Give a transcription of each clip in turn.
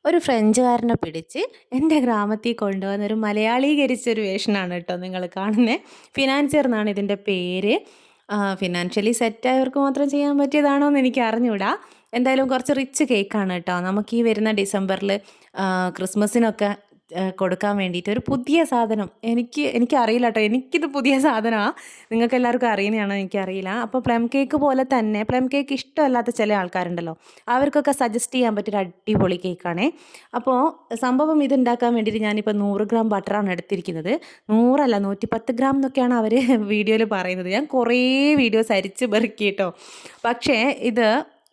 ഒരു ഫ്രഞ്ചുകാരനെ പിടിച്ച് എൻ്റെ ഗ്രാമത്തിൽ കൊണ്ടുവന്നൊരു മലയാളീകരിച്ചൊരു വേഷനാണ് കേട്ടോ നിങ്ങൾ കാണുന്നത്. ഫിനാൻഷ്യർ എന്നാണ് ഇതിൻ്റെ പേര്. ഫിനാൻഷ്യലി സെറ്റായവർക്ക് മാത്രം ചെയ്യാൻ പറ്റിയതാണോ എന്ന് എനിക്ക് അറിഞ്ഞൂടാ. എന്തായാലും കുറച്ച് റിച്ച് കേക്കാണ് കേട്ടോ. നമുക്ക് ഈ വരുന്ന ഡിസംബറിൽ ക്രിസ്മസിനൊക്കെ കൊടുക്കാൻ വേണ്ടിയിട്ട് ഒരു പുതിയ സാധനം എനിക്കറിയില്ല കേട്ടോ. എനിക്കിത് പുതിയ സാധനമാണ്. നിങ്ങൾക്ക് എല്ലാവർക്കും അറിയുന്നതാണോ എനിക്കറിയില്ല. അപ്പോൾ പ്ലം കേക്ക് പോലെ തന്നെ പ്ലം കേക്ക് ഇഷ്ടമല്ലാത്ത ചില ആൾക്കാരുണ്ടല്ലോ, അവർക്കൊക്കെ സജസ്റ്റ് ചെയ്യാൻ പറ്റിയൊരു അടിപൊളി കേക്കാണേ. അപ്പോൾ സംഭവം ഇതുണ്ടാക്കാൻ വേണ്ടിയിട്ട് ഞാനിപ്പോൾ 100 ഗ്രാം ബട്ടറാണ് എടുത്തിരിക്കുന്നത്. 100 110 ഗ്രാം എന്നൊക്കെയാണ് അവർ വീഡിയോയിൽ പറയുന്നത്. ഞാൻ കുറേ വീഡിയോസ് അരിച്ച് പെറുക്കി കേട്ടോ. പക്ഷേ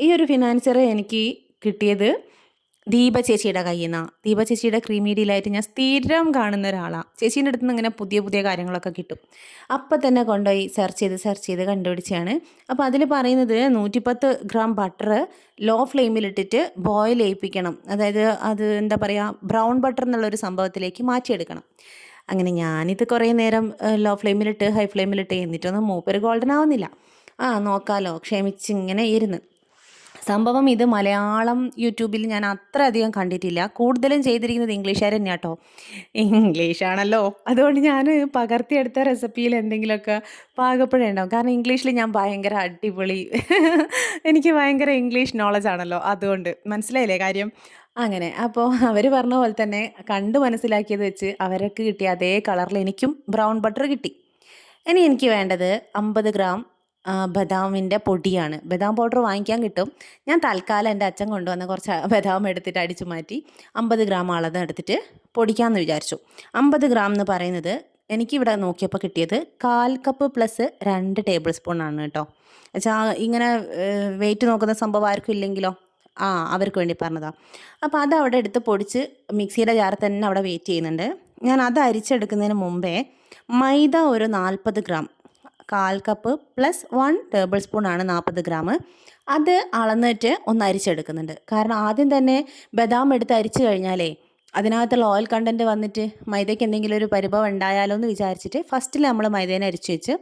ഈ ഒരു ഫിനാൻസർ എനിക്ക് കിട്ടിയത് ദീപ ചേച്ചിയുടെ കയ്യിൽ നിന്നാണ്. ദീപ ചേച്ചിയുടെ ക്രീമീഡിയിലായിട്ട് ഞാൻ സ്ഥിരം കാണുന്ന ഒരാളാണ്. ചേച്ചീൻ്റെ അടുത്ത് നിന്ന് ഇങ്ങനെ പുതിയ പുതിയ കാര്യങ്ങളൊക്കെ കിട്ടും. അപ്പം തന്നെ കൊണ്ടുപോയി സെർച്ച് ചെയ്ത് കണ്ടുപിടിച്ചാണ്. അപ്പോൾ അതിൽ പറയുന്നത് 110 ഗ്രാം ബട്ടർ ലോ ഫ്ലെയിമിലിട്ടിട്ട് ബോയിൽ ചെയ്യിപ്പിക്കണം. അതായത് അത് എന്താ പറയുക, ബ്രൗൺ ബട്ടർ എന്നുള്ളൊരു സംഭവത്തിലേക്ക് മാറ്റിയെടുക്കണം. അങ്ങനെ ഞാനിത് കുറേ നേരം ലോ ഫ്ലെയിമിലിട്ട് ഹൈ ഫ്ലെയിമിലിട്ട് എന്നിട്ടൊന്നും മൂപ്പര് ഗോൾഡൻ ആവുന്നില്ല. നോക്കാമല്ലോ ക്ഷമിച്ചിങ്ങനെ ഇരുന്ന്. സംഭവം ഇത് മലയാളം യൂട്യൂബിൽ ഞാൻ അത്ര അധികം കണ്ടിട്ടില്ല. കൂടുതലും ചെയ്തിരിക്കുന്നത് ഇംഗ്ലീഷുകാർ തന്നെയാണ് കേട്ടോ. ഇംഗ്ലീഷാണല്ലോ, അതുകൊണ്ട് ഞാൻ പകർത്തിയെടുത്ത റെസിപ്പിയിൽ എന്തെങ്കിലുമൊക്കെ പാകപ്പിഴ ഉണ്ടാവും. കാരണം ഇംഗ്ലീഷിൽ ഞാൻ ഭയങ്കര അടിപൊളി എനിക്ക് ഭയങ്കര ഇംഗ്ലീഷ് നോളജ് ആണല്ലോ, അതുകൊണ്ട് മനസ്സിലായില്ലേ കാര്യം. അങ്ങനെ അപ്പോൾ അവർ പറഞ്ഞ പോലെ തന്നെ കണ്ട് മനസ്സിലാക്കിയത് വെച്ച് അവർക്ക് കിട്ടിയ അതേ കളറിൽ എനിക്കും ബ്രൗൺ ബട്ടർ കിട്ടി. ഇനി എനിക്ക് വേണ്ടത് 50 ഗ്രാം ബദാമിൻ്റെ പൊടിയാണ്. ബദാം പൗഡർ വാങ്ങിക്കാൻ കിട്ടും. ഞാൻ തൽക്കാലം എൻ്റെ അച്ഛൻ കൊണ്ടുവന്ന കുറച്ച് ബദാം എടുത്തിട്ട് അടിച്ചു മാറ്റി 50 ഗ്രാം അളന്ന് എടുത്തിട്ട് പൊടിക്കാമെന്ന് വിചാരിച്ചു. 50 ഗ്രാം എന്ന് പറയുന്നത് എനിക്കിവിടെ നോക്കിയപ്പോൾ കിട്ടിയത് 1/4 കപ്പ് പ്ലസ് 2 ടേബിൾ സ്പൂൺ ആണ് കേട്ടോ. വെച്ചാൽ ഇങ്ങനെ വെയിറ്റ് നോക്കുന്ന സംഭവം ആർക്കും ഇല്ലെങ്കിലോ, അവർക്ക് വേണ്ടി പറഞ്ഞതാണ്. അപ്പോൾ അത് അവിടെ എടുത്ത് പൊടിച്ച് മിക്സിയുടെ ജാറിൽ തന്നെ അവിടെ വെയിറ്റ് ചെയ്യുന്നുണ്ട്. ഞാൻ അത് അരിച്ചെടുക്കുന്നതിന് മുമ്പേ മൈദ ഒരു 40 gram, 1/4 cup plus 1 table spoon ആണ് 40 ഗ്രാം. അത് അളന്നിട്ട് ഒന്ന് അരിച്ചെടുക്കുന്നുണ്ട്. കാരണം ആദ്യം തന്നെ ബദാം എടുത്ത് അരിച്ചു കഴിഞ്ഞാലേ അതിനകത്തുള്ള ഓയിൽ കണ്ടൻറ്റ് വന്നിട്ട് മൈദയ്ക്ക് എന്തെങ്കിലും ഒരു പരിഭവം ഉണ്ടായാലോ എന്ന് വിചാരിച്ചിട്ട് ഫസ്റ്റിൽ നമ്മൾ മൈദേനെ അരിച്ചു വെച്ച്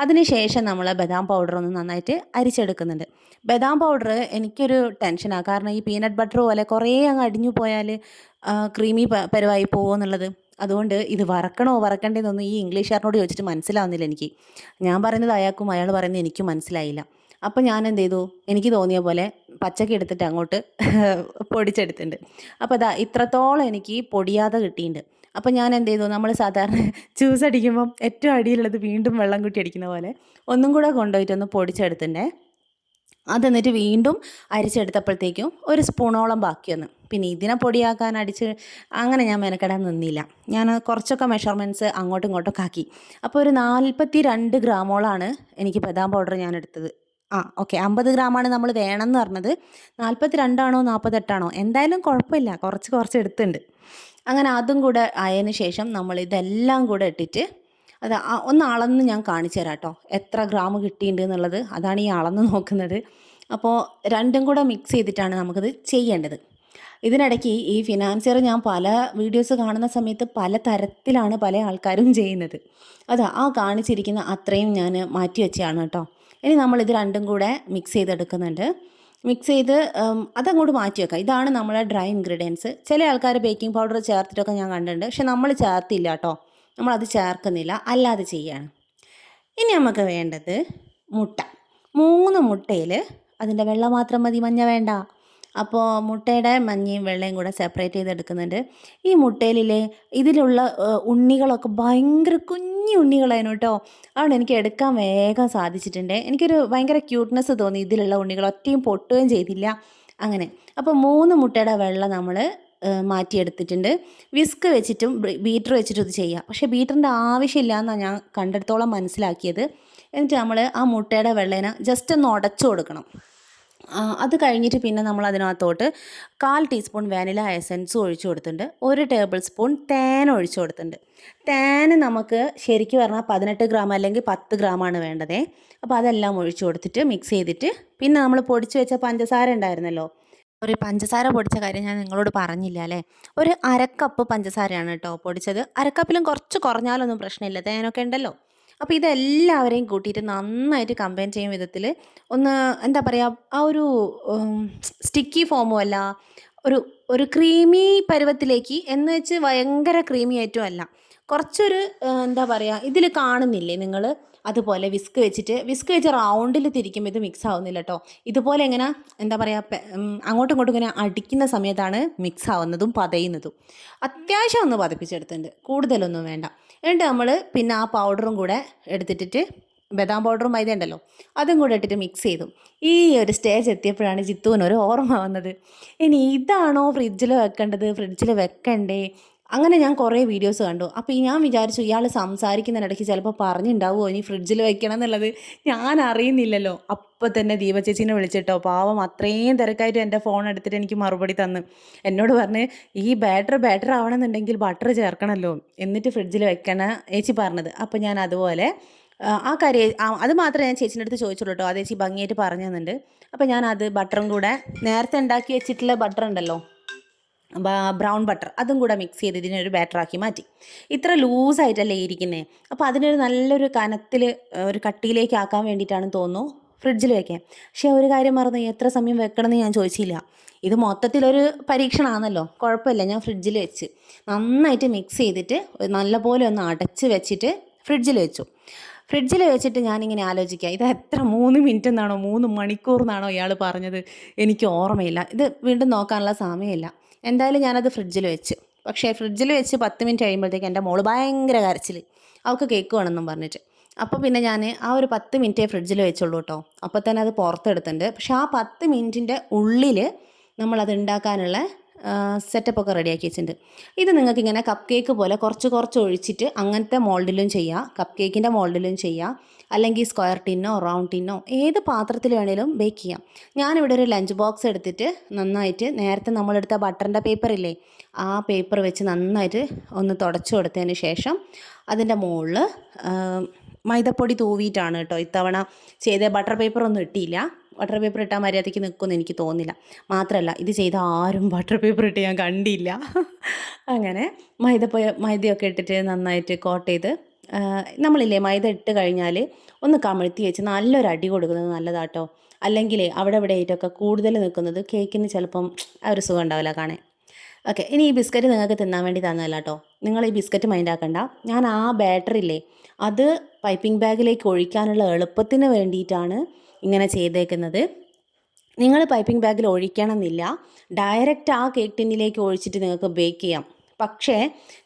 അതിന് ശേഷം നമ്മൾ ബദാം പൗഡർ ഒന്ന് നന്നായിട്ട് അരിച്ചെടുക്കുന്നുണ്ട്. ബദാം പൗഡർ എനിക്കൊരു ടെൻഷനാണ്. കാരണം ഈ പീനട്ട് ബട്ടർ പോലെ കുറേ അങ്ങ് അടിഞ്ഞു പോയാൽ ക്രീമി പരുവായി പോകുമോ എന്നുള്ളത്. അതുകൊണ്ട് ഇത് വറക്കണ്ടേന്നൊന്നും ഈ ഇംഗ്ലീഷുകാരനോട് ചോദിച്ചിട്ട് മനസ്സിലാവുന്നില്ല എനിക്ക്. ഞാൻ പറയുന്നത് അയാൾക്കും അയാൾ പറയുന്നത് എനിക്കും മനസ്സിലായില്ല. അപ്പം ഞാൻ എന്ത് ചെയ്തു, എനിക്ക് തോന്നിയ പോലെ പച്ചക്ക് എടുത്തിട്ട് അങ്ങോട്ട് പൊടിച്ചെടുത്തിട്ടുണ്ട്. അപ്പോൾ ഇത്രത്തോളം എനിക്ക് പൊടിയാതെ കിട്ടിയിട്ടുണ്ട്. അപ്പം ഞാൻ എന്ത് ചെയ്തു, നമ്മൾ സാധാരണ ജ്യൂസ് അടിക്കുമ്പം ഏറ്റവും അടിയിലുള്ളത് വീണ്ടും വെള്ളം കൂട്ടി അടിക്കുന്ന പോലെ ഒന്നും കൂടെ കൊണ്ടുപോയിട്ടൊന്ന് പൊടിച്ചെടുത്തിട്ടുണ്ടേ. അതെന്നിട്ട് വീണ്ടും അരിച്ചെടുത്തപ്പോഴത്തേക്കും ഒരു സ്പൂണോളം ബാക്കി വന്നു. പിന്നെ ഇതിനെ പൊടിയാക്കാൻ അങ്ങനെ ഞാൻ മെനക്കെടാൻ നിന്നില്ല. ഞാൻ കുറച്ചൊക്കെ മെഷർമെൻറ്റ്സ് അങ്ങോട്ടും ഇങ്ങോട്ടൊക്കെ ആക്കി. അപ്പോൾ ഒരു 42 ഗ്രാമോളാണ് എനിക്ക് ബദാം പൗഡർ ഞാൻ എടുത്തത്. ഓക്കെ, 50 ഗ്രാമാണ് നമ്മൾ വേണമെന്ന് പറഞ്ഞത്. 42 48 എന്തായാലും കുഴപ്പമില്ല, കുറച്ച് എടുത്തുണ്ട്. അങ്ങനെ അതും കൂടെ ആയതിനു ശേഷം നമ്മൾ ഇതെല്ലാം കൂടെ ഇട്ടിട്ട് ഒന്ന് അളന്ന് ഞാൻ കാണിച്ചു തരാം കേട്ടോ, എത്ര ഗ്രാം കിട്ടിയിട്ടുണ്ട് എന്നുള്ളത്. അതാണ് ഈ അളന്ന് നോക്കുന്നത്. അപ്പോൾ രണ്ടും കൂടെ മിക്സ് ചെയ്തിട്ടാണ് നമുക്കിത് ചെയ്യേണ്ടത്. ഇതിനിടയ്ക്ക് ഈ ഫിനാൻഷ്യർ ഞാൻ പല വീഡിയോസ് കാണുന്ന സമയത്ത് പല തരത്തിലാണ് പല ആൾക്കാരും ചെയ്യുന്നത്. കാണിച്ചിരിക്കുന്ന അത്രയും ഞാൻ മാറ്റി വെച്ചാണ് കേട്ടോ. ഇനി നമ്മളിത് രണ്ടും കൂടെ മിക്സ് ചെയ്തെടുക്കുന്നുണ്ട്. മിക്സ് ചെയ്ത് അതങ്ങോട്ട് മാറ്റി വെക്കാം. ഇതാണ് നമ്മളെ ഡ്രൈ ഇൻഗ്രീഡിയൻസ്. ചില ആൾക്കാർ ബേക്കിംഗ് പൗഡർ ചേർത്തിട്ടൊക്കെ ഞാൻ കണ്ടിട്ടുണ്ട്. പക്ഷെ നമ്മൾ ചേർത്തില്ല കേട്ടോ, നമ്മളത് ചേർക്കുന്നില്ല, അല്ലാതെ ചെയ്യാണ്. ഇനി നമുക്ക് വേണ്ടത് മുട്ട. 3 മുട്ടയിൽ അതിൻ്റെ വെള്ള മാത്രം മതി, മഞ്ഞ വേണ്ട. അപ്പോൾ മുട്ടയുടെ മഞ്ഞയും വെള്ളയും കൂടെ സെപ്പറേറ്റ് ചെയ്തെടുക്കുന്നുണ്ട്. ഈ മുട്ടയിലെ ഇതിലുള്ള ഉണ്ണികളൊക്കെ ഭയങ്കര കുഞ്ഞു ഉണ്ണികളായിരുന്നു കേട്ടോ. അതുകൊണ്ട് എനിക്ക് എടുക്കാൻ വേഗം സാധിച്ചിട്ടുണ്ട്. എനിക്കൊരു ഭയങ്കര ക്യൂട്ട്നെസ് തോന്നി. ഇതിലുള്ള ഉണ്ണികൾ ഒറ്റയും പൊട്ടുകയും ചെയ്തില്ല. അങ്ങനെ അപ്പോൾ 3 മുട്ടയുടെ വെള്ള നമ്മൾ മാറ്റിയെടുത്തിട്ടുണ്ട്. വിസ്ക് വെച്ചിട്ടും ബീറ്റർ വെച്ചിട്ടും ഇത് ചെയ്യാം. പക്ഷേ ബീറ്ററിൻ്റെ ആവശ്യമില്ല എന്നാണ് ഞാൻ കണ്ടെടുത്തോളം മനസ്സിലാക്കിയത്. എന്നിട്ട് നമ്മൾ ആ മുട്ടയുടെ വെള്ളേനെ ജസ്റ്റ് ഒന്ന് ഉടച്ചു കൊടുക്കണം. അത് കഴിഞ്ഞിട്ട് പിന്നെ നമ്മൾ അതിനകത്തോട്ട് 1/4 ടീസ്പൂൺ വാനില എസൻസ് ഒഴിച്ചു കൊടുത്തിട്ടുണ്ട്. 1 ടേബിൾ സ്പൂൺ തേൻ ഒഴിച്ചു കൊടുത്തിട്ടുണ്ട്. തേന് നമുക്ക് ശരിക്കും പറഞ്ഞാൽ 18 ഗ്രാം അല്ലെങ്കിൽ 10 ഗ്രാമാണ് വേണ്ടതേ. അപ്പോൾ അതെല്ലാം ഒഴിച്ചു കൊടുത്തിട്ട് മിക്സ് ചെയ്തിട്ട് പിന്നെ നമ്മൾ പൊടിച്ച് വെച്ച പഞ്ചസാര ഉണ്ടായിരുന്നല്ലോ, ഒരു പഞ്ചസാര പൊടിച്ച കാര്യം ഞാൻ നിങ്ങളോട് പറഞ്ഞില്ല അല്ലേ. ഒരു 1/2 കപ്പ് പഞ്ചസാരയാണ് കേട്ടോ പൊടിച്ചത്. 1/2 കപ്പിലും കുറച്ച് കുറഞ്ഞാലൊന്നും പ്രശ്നമില്ല, തേനൊക്കെ ഉണ്ടല്ലോ. അപ്പോൾ ഇതെല്ലാവരെയും കൂട്ടിയിട്ട് നന്നായിട്ട് കമ്പൈൻ ചെയ്യും വിധത്തിൽ ഒന്ന് എന്താ പറയുക, ആ ഒരു സ്റ്റിക്കി ഫോമും അല്ല, ഒരു ഒരു ക്രീമി പരുവത്തിലേക്ക് എന്ന് വെച്ച് ഭയങ്കര ക്രീമി ആയിട്ടും അല്ല. കുറച്ചൊരു എന്താ പറയുക, ഇതിൽ കാണുന്നില്ലേ നിങ്ങൾ? അതുപോലെ വിസ്ക് വെച്ച് റൗണ്ടിൽ തിരിക്കുമ്പോൾ ഇത് മിക്സ് ആവുന്നില്ല കേട്ടോ. ഇതുപോലെ ഇങ്ങനെ എന്താ പറയുക, അങ്ങോട്ടും ഇങ്ങോട്ടും ഇങ്ങനെ അടിക്കുന്ന സമയത്താണ് മിക്സ് ആവുന്നതും പതയുന്നതും. അത്യാവശ്യം ഒന്ന് പതപ്പിച്ചെടുത്തിട്ടുണ്ട്, കൂടുതലൊന്നും വേണ്ട. എന്നിട്ട് നമ്മൾ പിന്നെ ആ പൗഡറും കൂടെ എടുത്തിട്ടിട്ട്, ബദാം പൗഡറും മൈദ ഉണ്ടല്ലോ, അതും കൂടെ ഇട്ടിട്ട് മിക്സ് ചെയ്തു. ഈ ഒരു സ്റ്റേജ് എത്തിയപ്പോഴാണ് ജിത്തുവിനൊരു ഓർമ്മ വന്നത്, ഇനി ഇതാണോ ഫ്രിഡ്ജിൽ വെക്കേണ്ടത്, ഫ്രിഡ്ജിൽ വെക്കണ്ടേ? അങ്ങനെ ഞാൻ കുറേ വീഡിയോസ് കണ്ടു. അപ്പോൾ ഞാൻ വിചാരിച്ചു ഇയാൾ സംസാരിക്കുന്നതിനിടയ്ക്ക് ചിലപ്പോൾ പറഞ്ഞിട്ടുണ്ടാവുമോ ഇനി ഫ്രിഡ്ജിൽ വെക്കണം എന്നുള്ളത്, ഞാൻ അറിയുന്നില്ലല്ലോ. അപ്പോൾ തന്നെ ദീപ ചേച്ചീനെ വിളിച്ചിട്ടോ, പാവം അത്രയും തിരക്കായിട്ട് എൻ്റെ ഫോൺ എടുത്തിട്ട് എനിക്ക് മറുപടി തന്ന് എന്നോട് പറഞ്ഞ്, ഈ ബാറ്റർ ആവണമെന്നുണ്ടെങ്കിൽ ബട്ടർ ചേർക്കണമല്ലോ, എന്നിട്ട് ഫ്രിഡ്ജിൽ വെക്കണം ചേച്ചി പറഞ്ഞത്. അപ്പോൾ ഞാൻ അതുപോലെ ആ കാര്യം അത് മാത്രമേ ഞാൻ ചേച്ചീൻ്റെ അടുത്ത് ചോദിച്ചുള്ളൂ കേട്ടോ. ആ ചേച്ചി ഭംഗിയായിട്ട് പറഞ്ഞു തന്നിട്ടുണ്ട്. അപ്പോൾ ഞാൻ അത് ബട്ടറും കൂടെ നേരത്തെ ഉണ്ടാക്കി വെച്ചിട്ടുള്ള ബട്ടർ ഉണ്ടല്ലോ, ബ്രൗൺ ബട്ടർ, അതും കൂടെ മിക്സ് ചെയ്ത് ഇതിനൊരു ബാറ്ററാക്കി മാറ്റി. ഇത്ര ലൂസായിട്ടല്ലേ ഇരിക്കുന്നത്, അപ്പോൾ അതിനൊരു നല്ലൊരു കനത്തിൽ ഒരു കട്ടിയിലേക്ക് ആക്കാൻ വേണ്ടിയിട്ടാണെന്ന് തോന്നുന്നു ഫ്രിഡ്ജിൽ വെക്കാൻ. പക്ഷേ ഒരു കാര്യം മറന്നു, എത്ര സമയം വെക്കണമെന്ന് ഞാൻ ചോദിച്ചില്ല. ഇത് മൊത്തത്തിലൊരു പരീക്ഷണമാണല്ലോ, കുഴപ്പമില്ല. ഞാൻ ഫ്രിഡ്ജിൽ വെച്ച് നന്നായിട്ട് മിക്സ് ചെയ്തിട്ട് നല്ലപോലെ ഒന്ന് അടച്ച് വെച്ചിട്ട് ഫ്രിഡ്ജിൽ വെച്ചു. ഫ്രിഡ്ജിൽ വെച്ചിട്ട് ഞാനിങ്ങനെ ആലോചിക്കുക, ഇത് എത്ര 3 മിനിറ്റ് എന്നാണോ 3 മണിക്കൂർ എന്നാണോ ഇയാൾ പറഞ്ഞത്, എനിക്ക് ഓർമ്മയില്ല. ഇത് വീണ്ടും നോക്കാനുള്ള സമയമില്ല. എന്തായാലും ഞാനത് ഫ്രിഡ്ജിൽ വെച്ച്. പക്ഷേ ഫ്രിഡ്ജിൽ വെച്ച് 10 മിനിറ്റ് കഴിയുമ്പോഴത്തേക്ക് എൻ്റെ മോള് ഭയങ്കര കരച്ചിൽ, അവൾക്ക് കേക്ക് വേണമെന്നും പറഞ്ഞിട്ട്. അപ്പോൾ പിന്നെ ഞാൻ ആ ഒരു 10 മിനിറ്റേ ഫ്രിഡ്ജിൽ വെച്ചുള്ളൂ കേട്ടോ. അപ്പോൾ തന്നെ അത് പുറത്തെടുത്തിട്ടുണ്ട്. പക്ഷേ ആ 10 മിനിറ്റിൻ്റെ ഉള്ളിൽ നമ്മളത് ഉണ്ടാക്കാനുള്ള സെറ്റപ്പൊക്കെ റെഡിയാക്കി വെച്ചിട്ടുണ്ട്. ഇത് നിങ്ങൾക്കിങ്ങനെ കപ്പ് കേക്ക് പോലെ കുറച്ച് കുറച്ച് ഒഴിച്ചിട്ട് അങ്ങനത്തെ മോൾഡിലും ചെയ്യാം, കപ്പ് കേക്കിൻ്റെ മോൾഡിലും ചെയ്യാം, അല്ലെങ്കിൽ സ്ക്വയർ ടിന്നോ റൗണ്ട് ടിന്നോ ഏത് പാത്രത്തിൽ വേണേലും ബേക്ക് ചെയ്യാം. ഞാനിവിടെ ഒരു ലഞ്ച് ബോക്സ് എടുത്തിട്ട് നന്നായിട്ട് നേരത്തെ നമ്മളെടുത്ത ബട്ടറിൻ്റെ പേപ്പറില്ലേ, ആ പേപ്പർ വെച്ച് നന്നായിട്ട് ഒന്ന് തുടച്ചു കൊടുത്തതിന് ശേഷം അതിൻ്റെ മുകളിൽ മൈദപ്പൊടി തൂവിയിട്ടാണ് കേട്ടോ ഇത്തവണ ചെയ്ത. ബട്ടർ പേപ്പറൊന്നും ഇട്ടില്ല. ബട്ടർ പേപ്പർ ഇട്ടാൽ മര്യാദയ്ക്ക് നിൽക്കുമെന്ന് എനിക്ക് തോന്നുന്നില്ല. മാത്രമല്ല ഇത് ചെയ്ത ആരും ബട്ടർ പേപ്പർ ഇട്ട് ഞാൻ കണ്ടില്ല. അങ്ങനെ മൈദയൊക്കെ ഇട്ടിട്ട് നന്നായിട്ട് കോട്ട് ചെയ്ത്, നമ്മളില്ലേ മൈദ ഇട്ട് കഴിഞ്ഞാൽ ഒന്ന് കമഴ്ത്തി വെച്ച് നല്ലൊരു അടി കൊടുക്കുന്നത് നല്ലതാട്ടോ. അല്ലെങ്കിൽ അവിടെ ഇവിടെ ആയിട്ടൊക്കെ കൂടുതൽ നിൽക്കുന്നത് കേക്കിന് ചിലപ്പം ആ ഒരു സുഖം ഉണ്ടാവില്ല കാണാൻ. ഓക്കെ, ഇനി ഈ ബിസ്ക്കറ്റ് നിങ്ങൾക്ക് തിന്നാൻ വേണ്ടി തന്നതല്ല കേട്ടോ. നിങ്ങൾ ഈ ബിസ്ക്കറ്റ് മൈൻഡാക്കണ്ട. ഞാൻ ആ ബാറ്ററില്ലേ അത് പൈപ്പിംഗ് ബാഗിലേക്ക് ഒഴിക്കാനുള്ള എളുപ്പത്തിന് വേണ്ടിയിട്ടാണ് ഇങ്ങനെ ചെയ്തേക്കുന്നത്. നിങ്ങൾ പൈപ്പിംഗ് ബാഗിൽ ഒഴിക്കണമെന്നില്ല, ഡയറക്റ്റ് ആ കേക്ക് ടിന്നിലേക്ക് ഒഴിച്ചിട്ട് നിങ്ങൾക്ക് ബേക്ക് ചെയ്യാം. പക്ഷേ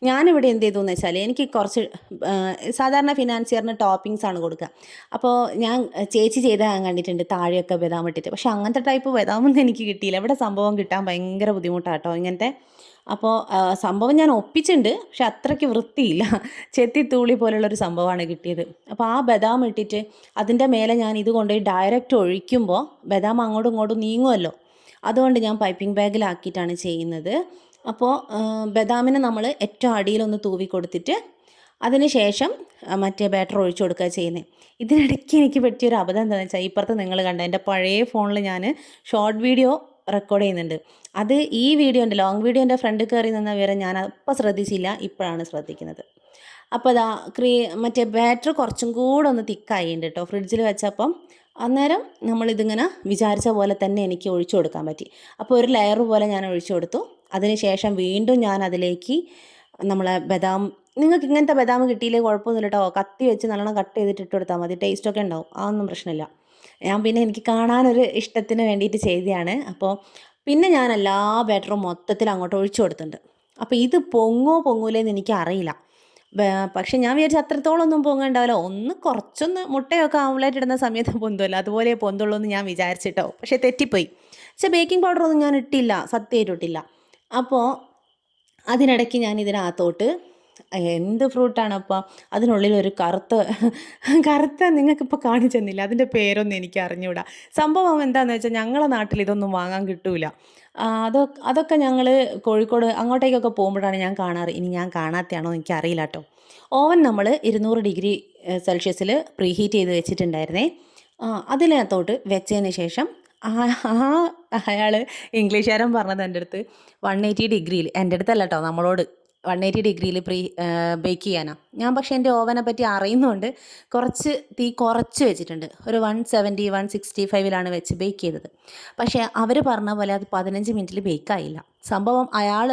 ഞാനിവിടെ എന്ത് ചെയ്തു എന്ന് വെച്ചാൽ, എനിക്ക് കുറച്ച് സാധാരണ ഫിനാൻസിയറിന് ടോപ്പിങ്സ് ആണ് കൊടുക്കുക. അപ്പോൾ ഞാൻ ചേച്ചി ചെയ്ത ഞാൻ കണ്ടിട്ടുണ്ട് താഴെയൊക്കെ ബദാം ഇട്ടിട്ട്. പക്ഷേ അങ്ങനത്തെ ടൈപ്പ് ബദാമൊന്നും എനിക്ക് കിട്ടിയില്ല. ഇവിടെ സംഭവം കിട്ടാൻ ഭയങ്കര ബുദ്ധിമുട്ടാട്ടോ ഇങ്ങനത്തെ. അപ്പോൾ സംഭവം ഞാൻ ഒപ്പിച്ചിട്ടുണ്ട്, പക്ഷെ അത്രയ്ക്ക് വൃത്തിയില്ല, ചെത്തിത്തൂളി പോലുള്ളൊരു സംഭവമാണ് കിട്ടിയത്. അപ്പോൾ ആ ബദാം ഇട്ടിട്ട് അതിൻ്റെ മേലെ ഞാൻ ഇത് കൊണ്ടുപോയി ഡയറക്റ്റ് ഒഴിക്കുമ്പോൾ ബദാം അങ്ങോട്ടും ഇങ്ങോട്ടും നീങ്ങുമല്ലോ. അതുകൊണ്ട് ഞാൻ പൈപ്പിംഗ് ബാഗിലാക്കിയിട്ടാണ് ചെയ്യുന്നത്. അപ്പോൾ ബദാമിനെ നമ്മൾ ഏറ്റവും അടിയിലൊന്ന് തൂവി കൊടുത്തിട്ട് അതിന് ശേഷം മറ്റേ ബാറ്റർ ഒഴിച്ചു കൊടുക്കുക ചെയ്യുന്നത്. ഇതിനിടയ്ക്ക് എനിക്ക് പറ്റിയൊരു അബദ്ധം എന്താണെന്ന് വെച്ചാൽ, ഇപ്പുറത്ത് നിങ്ങൾ കണ്ട എൻ്റെ പഴയ ഫോണിൽ ഞാൻ ഷോർട്ട് വീഡിയോ റെക്കോർഡ് ചെയ്യുന്നുണ്ട്. അത് ഈ വീഡിയോ ഉണ്ട്, ലോങ് വീഡിയോ എൻ്റെ ഫ്രണ്ട് കയറി നിന്ന വിവരം ഞാൻ അപ്പോൾ ശ്രദ്ധിച്ചില്ല, ഇപ്പോഴാണ് ശ്രദ്ധിക്കുന്നത്. അപ്പോൾ അതാ മറ്റേ ബാറ്റർ കുറച്ചും കൂടെ ഒന്ന് തിക്കായിട്ടുണ്ട് കേട്ടോ ഫ്രിഡ്ജിൽ വെച്ചപ്പം. അന്നേരം നമ്മളിതിങ്ങനെ വിചാരിച്ച പോലെ തന്നെ എനിക്ക് ഒഴിച്ചു കൊടുക്കാൻ പറ്റി. അപ്പോൾ ഒരു ലെയർ പോലെ ഞാൻ ഒഴിച്ചു കൊടുത്തു. അതിന് ശേഷം വീണ്ടും ഞാൻ അതിലേക്ക് നമ്മളെ ബദാം, നിങ്ങൾക്ക് ഇങ്ങനത്തെ ബദാം കിട്ടിയില്ലേ കുഴപ്പമൊന്നുമില്ല കേട്ടോ, കത്തി വെച്ച് നല്ലോണം കട്ട് ചെയ്തിട്ട് ഇട്ട് കൊടുത്താൽ മതി, ടേസ്റ്റൊക്കെ ഉണ്ടാവും, അതൊന്നും പ്രശ്നമില്ല. ഞാൻ പിന്നെ എനിക്ക് കാണാനൊരു ഇഷ്ടത്തിന് വേണ്ടിയിട്ട് ചെയ്തതാണ്. അപ്പോൾ പിന്നെ ഞാൻ എല്ലാ ബാറ്ററും മൊത്തത്തിൽ അങ്ങോട്ട് ഒഴിച്ചു കൊടുത്തിട്ടുണ്ട്. അപ്പോൾ ഇത് പൊങ്ങൂലേന്ന് എനിക്ക് അറിയില്ല. പക്ഷെ ഞാൻ വിചാരിച്ചു അത്രത്തോളം ഒന്നും പൊങ്ങണ്ടാവില്ല, കുറച്ചൊന്ന് മുട്ടയൊക്കെ ആംലേറ്റ് ഇടുന്ന സമയത്ത് പൊന്തുമല്ലോ, അതുപോലെ പൊന്തുള്ളൂ എന്ന് ഞാൻ വിചാരിച്ചിട്ടോ. പക്ഷേ തെറ്റിപ്പോയി. പക്ഷേ ബേക്കിംഗ് പൗഡറൊന്നും ഞാൻ ഇട്ടില്ല, സത്യമായിട്ടും ഇട്ടില്ല. അപ്പോൾ അതിനിടയ്ക്ക് ഞാൻ ഇതിനകത്തോട്ട് എന്ത് ഫ്രൂട്ടാണ് അപ്പോൾ അതിനുള്ളിൽ ഒരു കറുത്ത നിങ്ങൾക്കിപ്പോൾ കാണിച്ചു തന്നില്ല, അതിൻ്റെ പേരൊന്നും എനിക്ക് അറിഞ്ഞുകൂടാ. സംഭവം എന്താണെന്ന് വെച്ചാൽ ഞങ്ങളെ നാട്ടിൽ ഇതൊന്നും വാങ്ങാൻ കിട്ടൂല. അതൊക്കെ ഞങ്ങൾ കോഴിക്കോട് അങ്ങോട്ടേക്കൊക്കെ പോകുമ്പോഴാണ് ഞാൻ കാണാറ്. ഇനി ഞാൻ കാണാത്തയാണോ എനിക്കറിയില്ല കേട്ടോ. ഓവൻ നമ്മൾ 200 ഡിഗ്രി സെൽഷ്യസിൽ പ്രീഹീറ്റ് ചെയ്ത് വെച്ചിട്ടുണ്ടായിരുന്നേ. അതിനകത്തോട്ട് വെച്ചതിന് ശേഷം അയാൾ ഇംഗ്ലീഷുകാരൻ പറഞ്ഞത് എൻ്റെ അടുത്ത് 180 ഡിഗ്രിയിൽ, എൻ്റെ അടുത്തല്ല കേട്ടോ നമ്മളോട് 180 ഡിഗ്രിയിൽ ബേക്ക് ചെയ്യാനാണ്. ഞാൻ പക്ഷേ എൻ്റെ ഓവനെ പറ്റി അറിയുന്നതുകൊണ്ട് കുറച്ച് തീ കുറച്ച് വെച്ചിട്ടുണ്ട്. ഒരു 170 165 വെച്ച് ബേക്ക് ചെയ്തത്. പക്ഷേ അവർ പറഞ്ഞ പോലെ അത് 15 മിനിറ്റിൽ ബേക്കായില്ല. സംഭവം അയാൾ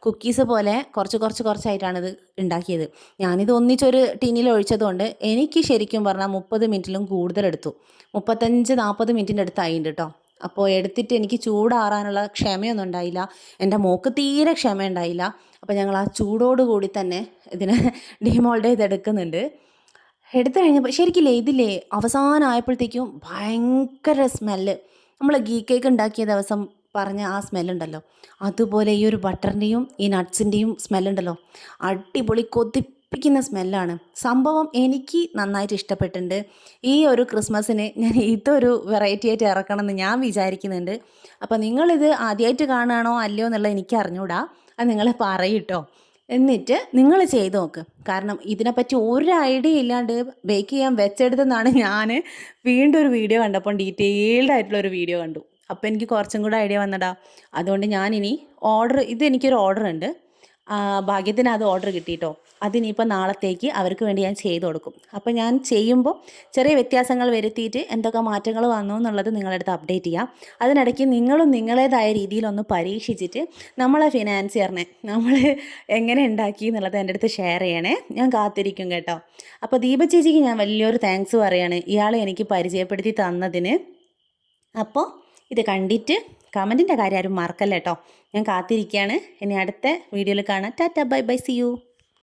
കുക്കീസ് പോലെ കുറച്ചായിട്ടാണ് ഇത് ഉണ്ടാക്കിയത്. ഞാനിത് ഒന്നിച്ചൊരു ടിന്നിൽ ഒഴിച്ചതുകൊണ്ട് എനിക്ക് ശരിക്കും പറഞ്ഞാൽ 30 മിനിറ്റിലും കൂടുതലെടുത്തു. 35-40 മിനിറ്റിൻ്റെ അടുത്തായിട്ടുണ്ട് കേട്ടോ. അപ്പോൾ എടുത്തിട്ട് എനിക്ക് ചൂടാറാനുള്ള ക്ഷമയൊന്നും ഉണ്ടായില്ല. എൻ്റെ മോൾക്ക് തീരെ ക്ഷമ ഉണ്ടായില്ല. അപ്പോൾ ഞങ്ങൾ ആ ചൂടോട് കൂടി തന്നെ ഇതിനെ ഡിമോൾഡ് ചെയ്തെടുക്കുന്നുണ്ട്. എടുത്തു കഴിഞ്ഞപ്പോൾ ശരിക്കില്ലേ ഇതില്ലേ അവസാനമായപ്പോഴത്തേക്കും ഭയങ്കര സ്മെല്ല്. നമ്മൾ ഗീ കേക്ക് ഉണ്ടാക്കിയ ദിവസം പറഞ്ഞ ആ സ്മെല്ലുണ്ടല്ലോ, അതുപോലെ ഈ ഒരു ബട്ടറിൻ്റെയും ഈ നട്ട്സിൻ്റെയും സ്മെല്ലുണ്ടല്ലോ, അടിപൊളി കൊതിപ്പിക്കുന്ന സ്മെല്ലാണ്. സംഭവം എനിക്ക് നന്നായിട്ട് ഇഷ്ടപ്പെട്ടിട്ടുണ്ട്. ഈ ഒരു ക്രിസ്മസിന് ഞാൻ ഇതൊരു വെറൈറ്റി ആയിട്ട് ഇറക്കണം എന്ന് ഞാൻ വിചാരിക്കുന്നുണ്ട്. അപ്പോൾ നിങ്ങളിത് ആദ്യമായിട്ട് കാണുകയാണോ അല്ലയോ എന്നുള്ളത് എനിക്ക് അറിഞ്ഞൂടാ. അത് നിങ്ങൾ പറയൂട്ടോ. എന്നിട്ട് നിങ്ങൾ ചെയ്ത് നോക്ക്. കാരണം ഇതിനെപ്പറ്റി ഒരു ഐഡിയ ഇല്ലാണ്ട് ബേക്ക് ചെയ്യാൻ വെച്ചെടുത്തെന്നാണ് ഞാൻ വീണ്ടും ഒരു വീഡിയോ കണ്ടപ്പോൾ ഡീറ്റെയിൽഡ് ആയിട്ടുള്ളൊരു വീഡിയോ കണ്ടു. അപ്പോൾ എനിക്ക് കുറച്ചും കൂടെ ഐഡിയ വന്നടാ. അതുകൊണ്ട് ഞാനിനി ഇതെനിക്കൊരു ഓർഡർ ഉണ്ട്. ഭാഗ്യത്തിന് അത് ഓർഡർ കിട്ടിയിട്ടോ. അതിനിപ്പോൾ നാളത്തേക്ക് അവർക്ക് വേണ്ടി ഞാൻ ചെയ്ത് കൊടുക്കും. അപ്പോൾ ഞാൻ ചെയ്യുമ്പോൾ ചെറിയ വ്യത്യാസങ്ങൾ വരുത്തിയിട്ട് എന്തൊക്കെ മാറ്റങ്ങൾ വന്നു എന്നുള്ളത് നിങ്ങളുടെ അടുത്ത് അപ്ഡേറ്റ് ചെയ്യാം. അതിനിടയ്ക്ക് നിങ്ങളും നിങ്ങളേതായ രീതിയിലൊന്ന് പരീക്ഷിച്ചിട്ട് നമ്മളെ ഫിനാൻസിയറിനെ നമ്മൾ എങ്ങനെ ഉണ്ടാക്കി എന്നുള്ളത് എൻ്റെ അടുത്ത് ഷെയർ ചെയ്യണേ. ഞാൻ കാത്തിരിക്കും കേട്ടോ. അപ്പോൾ ദീപ ചേച്ചിക്ക് ഞാൻ വലിയൊരു താങ്ക്സ് പറയാണ്, ഇയാളെ എനിക്ക് പരിചയപ്പെടുത്തി തന്നതിന്. അപ്പോൾ ഇത് കണ്ടിട്ട് കമൻറ്റിൻ്റെ കാര്യം ആരും മറക്കല്ല കേട്ടോ. ഞാൻ കാത്തിരിക്കുകയാണ്. ഇനി അടുത്ത വീഡിയോയിൽ കാണാം. Tata bye bye, see U.